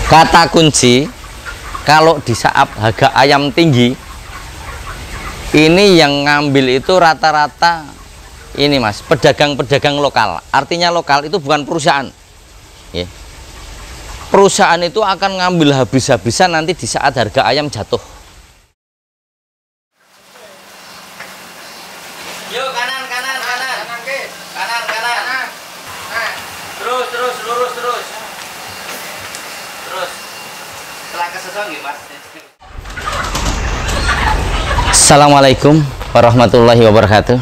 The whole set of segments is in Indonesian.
Kata kunci kalau di saat harga ayam tinggi, ini yang ngambil itu rata-rata ini mas, pedagang-pedagang lokal. Artinya lokal itu bukan perusahaan. Perusahaan itu akan ngambil habis-habisan nanti di saat harga ayam jatuh. Yuk kanan. Nah, terus lurus. Setelah kesesong mas. Assalamualaikum warahmatullahi wabarakatuh.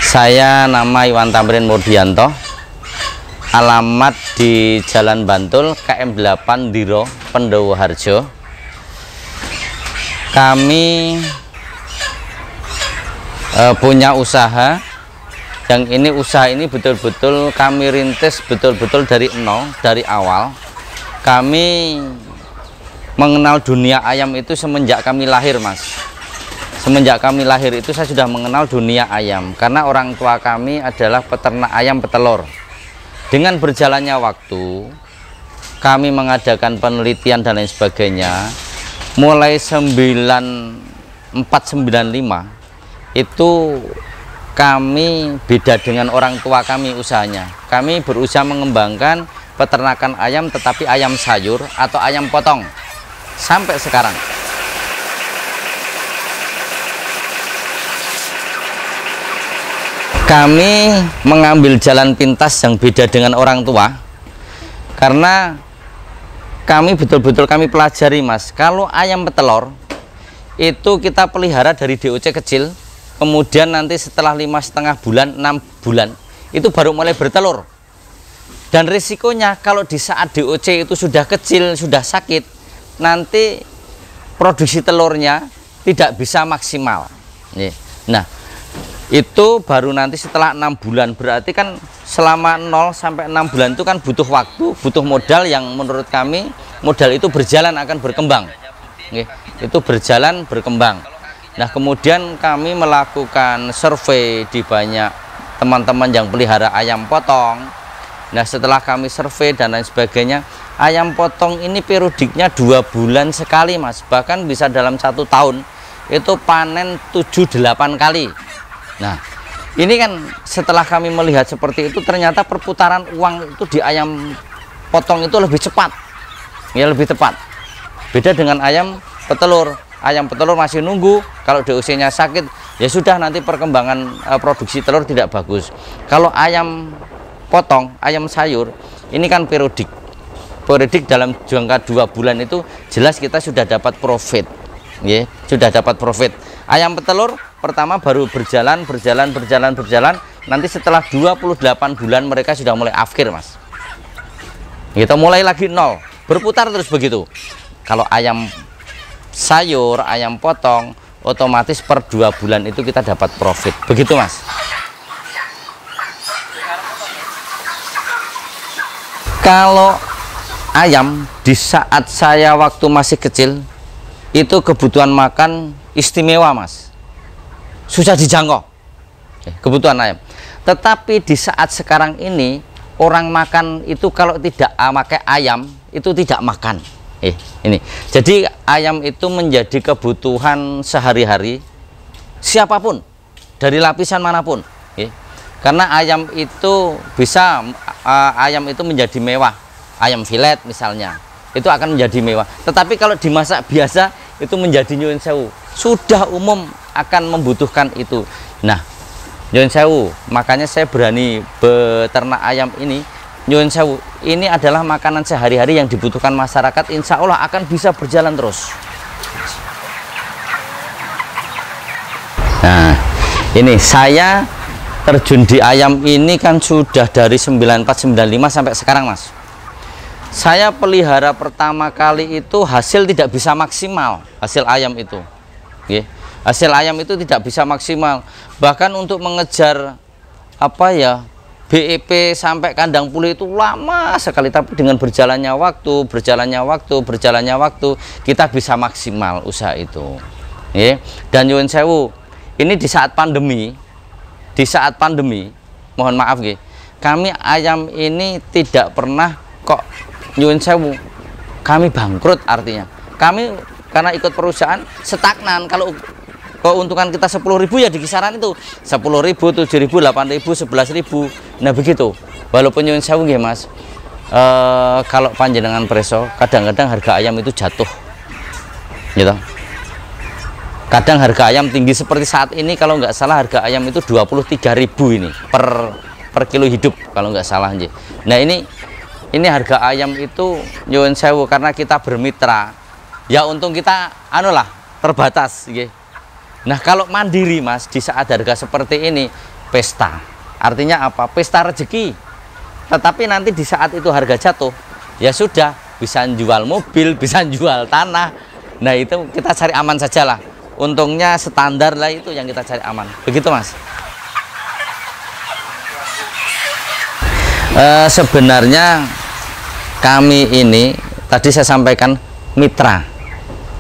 Saya nama Iwan Tamrin Murdianto. Alamat di Jalan Bantul KM 8 Diro Pendowo Harjo. Kami punya usaha. Yang ini usaha ini betul-betul kami rintis betul-betul dari nol, dari awal. Kami mengenal dunia ayam itu semenjak kami lahir mas. Semenjak kami lahir itu saya sudah mengenal dunia ayam, karena orang tua kami adalah peternak ayam petelur. Dengan berjalannya waktu, kami mengadakan penelitian dan lain sebagainya. Mulai 9495 itu kami beda dengan orang tua kami usahanya. Kami berusaha mengembangkan peternakan ayam, tetapi ayam sayur atau ayam potong sampai sekarang. Kami mengambil jalan pintas yang beda dengan orang tua, karena kami betul-betul kami pelajari mas, kalau ayam petelur itu kita pelihara dari DOC kecil, kemudian nanti setelah 5,5 bulan 6 bulan itu baru mulai bertelur. Dan risikonya kalau di saat DOC itu sudah kecil, sudah sakit, nanti produksi telurnya tidak bisa maksimal. Nah, itu baru nanti setelah 6 bulan, berarti kan selama 0 sampai 6 bulan itu kan butuh waktu, butuh modal yang menurut kami modal itu berjalan akan berkembang. Itu berjalan berkembang. Nah, kemudian kami melakukan survei di banyak teman-teman yang pelihara ayam potong. Nah, setelah kami survei dan lain sebagainya, ayam potong ini periodiknya 2 bulan sekali mas, bahkan bisa dalam 1 tahun itu panen 7-8 kali. Nah, ini kan setelah kami melihat seperti itu, ternyata perputaran uang itu di ayam potong itu lebih cepat, ya lebih tepat. Beda dengan ayam petelur. Ayam petelur masih nunggu, kalau DOC-nya sakit, ya sudah nanti perkembangan produksi telur tidak bagus. Kalau ayam potong, ayam sayur, ini kan periodik. Periodik dalam jangka 2 bulan itu jelas kita sudah dapat profit, ya, sudah dapat profit. Ayam petelur pertama baru berjalan, nanti setelah 28 bulan mereka sudah mulai afkir mas. Kita mulai lagi nol, berputar terus begitu. Kalau ayam sayur, ayam potong, otomatis per 2 bulan itu kita dapat profit, begitu mas. Kalau ayam di saat saya waktu masih kecil itu kebutuhan makan istimewa mas, susah dijangkau kebutuhan ayam. Tetapi di saat sekarang ini orang makan itu kalau tidak pakai ayam itu tidak makan. Ini jadi ayam itu menjadi kebutuhan sehari-hari siapapun dari lapisan manapun, karena ayam itu bisa ayam itu menjadi mewah. Ayam filet misalnya itu akan menjadi mewah, tetapi kalau dimasak biasa itu menjadi nyuwun sewu, sudah umum akan membutuhkan itu. Nah, nyuwun sewu, makanya saya berani beternak ayam ini. Nyuwun sewu, ini adalah makanan sehari-hari yang dibutuhkan masyarakat, insya Allah akan bisa berjalan terus. Nah, ini saya terjun di ayam ini kan sudah dari 9495 sampai sekarang mas. Saya pelihara pertama kali itu hasil tidak bisa maksimal, hasil ayam itu. Hasil ayam itu tidak bisa maksimal. Bahkan untuk mengejar BEP sampai kandang pulih itu lama sekali, tapi dengan berjalannya waktu kita bisa maksimal usaha itu. Dan nyuwun sewu, ini di saat pandemi, mohon maaf kami ayam ini tidak pernah kok nyuwun sewu kami bangkrut, artinya kami karena ikut perusahaan stagnan. Kalau keuntungan kita 10.000 ya di kisaran itu 10.000, 7.000, 8.000, 11.000. Nah begitu. Walaupun nyuwun sewu nggih Mas, kalau panjenengan preso kadang-kadang harga ayam itu jatuh gitu. Kadang harga ayam tinggi seperti saat ini, kalau nggak salah harga ayam itu 23.000 ini per kilo hidup kalau nggak salah. Nah ini harga ayam itu nyuwun sewu karena kita bermitra ya, untung kita lah terbatas gitu. Nah kalau mandiri Mas, di saat harga seperti ini pesta, artinya apa? Pesta rezeki. Tetapi nanti di saat itu harga jatuh ya sudah, bisa jual mobil, bisa jual tanah. Nah itu kita cari aman sajalah, untungnya standar lah, itu yang kita cari aman, begitu Mas. Sebenarnya kami ini tadi saya sampaikan mitra,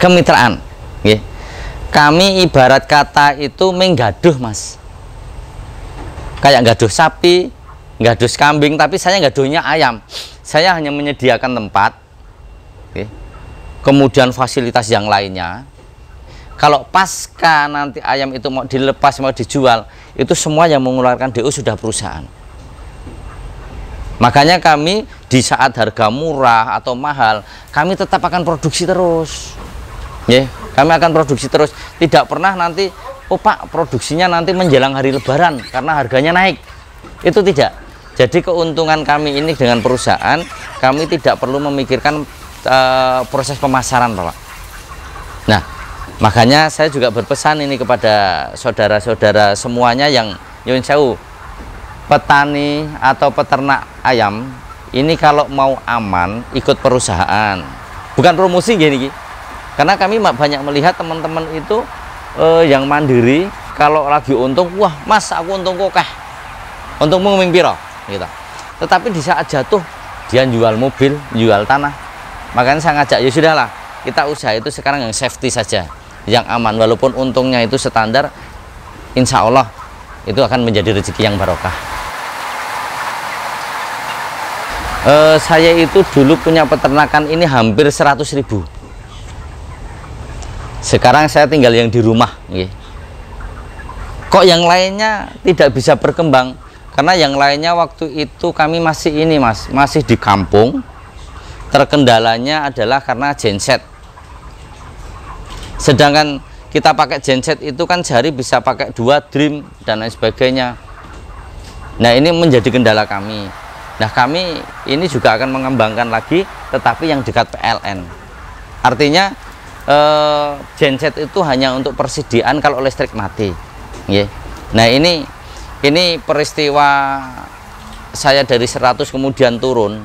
kemitraan nggih. Kami ibarat kata itu menggaduh Mas, kayak gaduh sapi, gaduh kambing, tapi saya gaduhnya ayam. Saya hanya menyediakan tempat, kemudian fasilitas yang lainnya. Kalau pasca nanti ayam itu mau dilepas, mau dijual, itu semua yang mengeluarkan DO sudah perusahaan. Makanya kami di saat harga murah atau mahal, kami tetap akan produksi terus. Kami akan produksi terus. Tidak pernah nanti, oh Pak, produksinya nanti menjelang hari Lebaran karena harganya naik. Itu tidak. Jadi keuntungan kami ini dengan perusahaan, kami tidak perlu memikirkan proses pemasaran Pak. Nah, makanya saya juga berpesan ini kepada saudara-saudara semuanya yang nyuwun sewu, petani atau peternak ayam ini kalau mau aman ikut perusahaan, bukan promosi gini. Karena kami banyak melihat teman-teman itu yang mandiri, kalau lagi untung, wah Mas aku untung kokeh, untungmu piro gitu. Tetapi di saat jatuh dia jual mobil, jual tanah. Makanya saya ngajak, ya sudahlah, kita usaha itu sekarang yang safety saja, yang aman. Walaupun untungnya itu standar, insya Allah itu akan menjadi rezeki yang barokah. Saya itu dulu punya peternakan ini hampir 100.000. Sekarang saya tinggal yang di rumah. Kok yang lainnya tidak bisa berkembang? Karena yang lainnya waktu itu kami masih ini Mas, masih di kampung. Terkendalanya adalah karena genset. Sedangkan kita pakai genset itu kan sehari bisa pakai 2 dream dan lain sebagainya. Nah ini menjadi kendala kami. Nah kami ini juga akan mengembangkan lagi, tetapi yang dekat PLN. Artinya genset itu hanya untuk persediaan kalau listrik mati. Nah ini peristiwa saya dari 100 kemudian turun.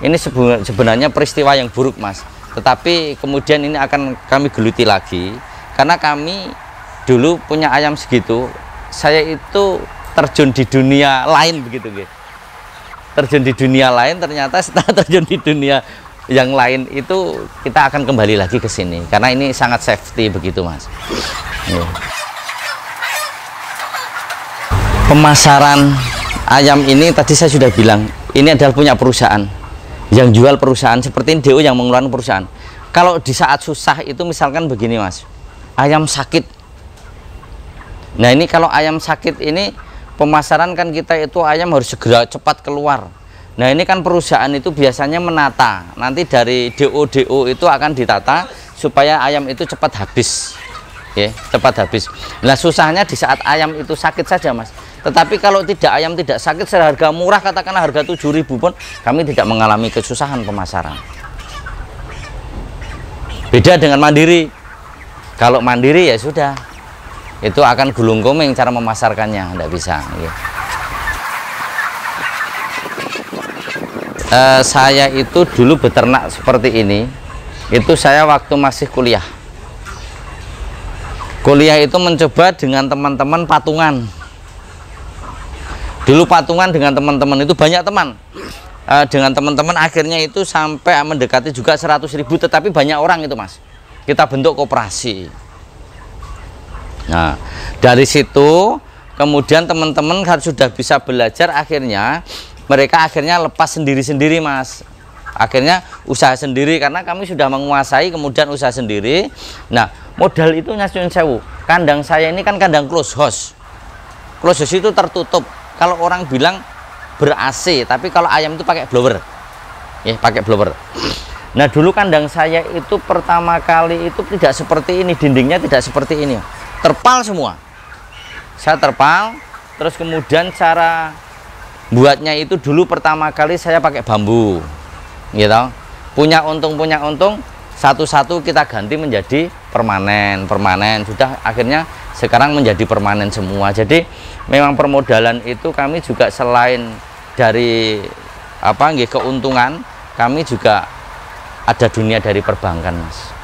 Ini sebenarnya peristiwa yang buruk Mas. Tetapi kemudian ini akan kami geluti lagi, karena kami dulu punya ayam segitu. Saya itu terjun di dunia lain begitu terjun di dunia lain, ternyata setelah terjun di dunia yang lain itu kita akan kembali lagi ke sini karena ini sangat safety begitu Mas. Pemasaran ayam ini tadi saya sudah bilang, ini adalah punya perusahaan, yang jual perusahaan, seperti DO yang mengeluarkan perusahaan. Kalau di saat susah itu misalkan begini Mas, ayam sakit. Nah ini kalau ayam sakit ini pemasaran kan kita itu ayam harus segera cepat keluar. Nah ini kan perusahaan itu biasanya menata, nanti dari DO itu akan ditata supaya ayam itu cepat habis, cepat habis. Nah susahnya di saat ayam itu sakit saja Mas. Tetapi kalau tidak, ayam tidak sakit, seharga murah katakanlah harga 7.000 pun kami tidak mengalami kesusahan pemasaran. Beda dengan mandiri. Kalau mandiri ya sudah, itu akan gulung komeng cara memasarkannya, tidak bisa. Saya itu dulu beternak seperti ini, itu saya waktu masih kuliah. Kuliah itu mencoba dengan teman-teman patungan. Dulu patungan dengan teman-teman itu banyak teman. Dengan teman-teman akhirnya itu sampai mendekati juga 100.000, tetapi banyak orang itu Mas. Kita bentuk koperasi. Nah, dari situ kemudian teman-teman sudah bisa belajar, akhirnya mereka lepas sendiri-sendiri Mas. akhirnya usaha sendiri karena kami sudah menguasai, kemudian usaha sendiri. Nah, modal itu nyuwun sewu. Kandang saya ini kan kandang close house. Close house itu tertutup. Kalau orang bilang ber AC, tapi kalau ayam itu pakai blower. Ya, pakai blower. Nah, dulu kandang saya itu pertama kali itu tidak seperti ini, dindingnya tidak seperti ini. Terpal semua. Saya terpal, terus kemudian cara buatnya itu dulu pertama kali saya pakai bambu. Gitu. Punya untung satu-satu kita ganti menjadi permanen sudah akhirnya sekarang menjadi permanen semua. Jadi memang permodalan itu kami juga selain dari keuntungan, kami juga ada dunia dari perbankan, Mas.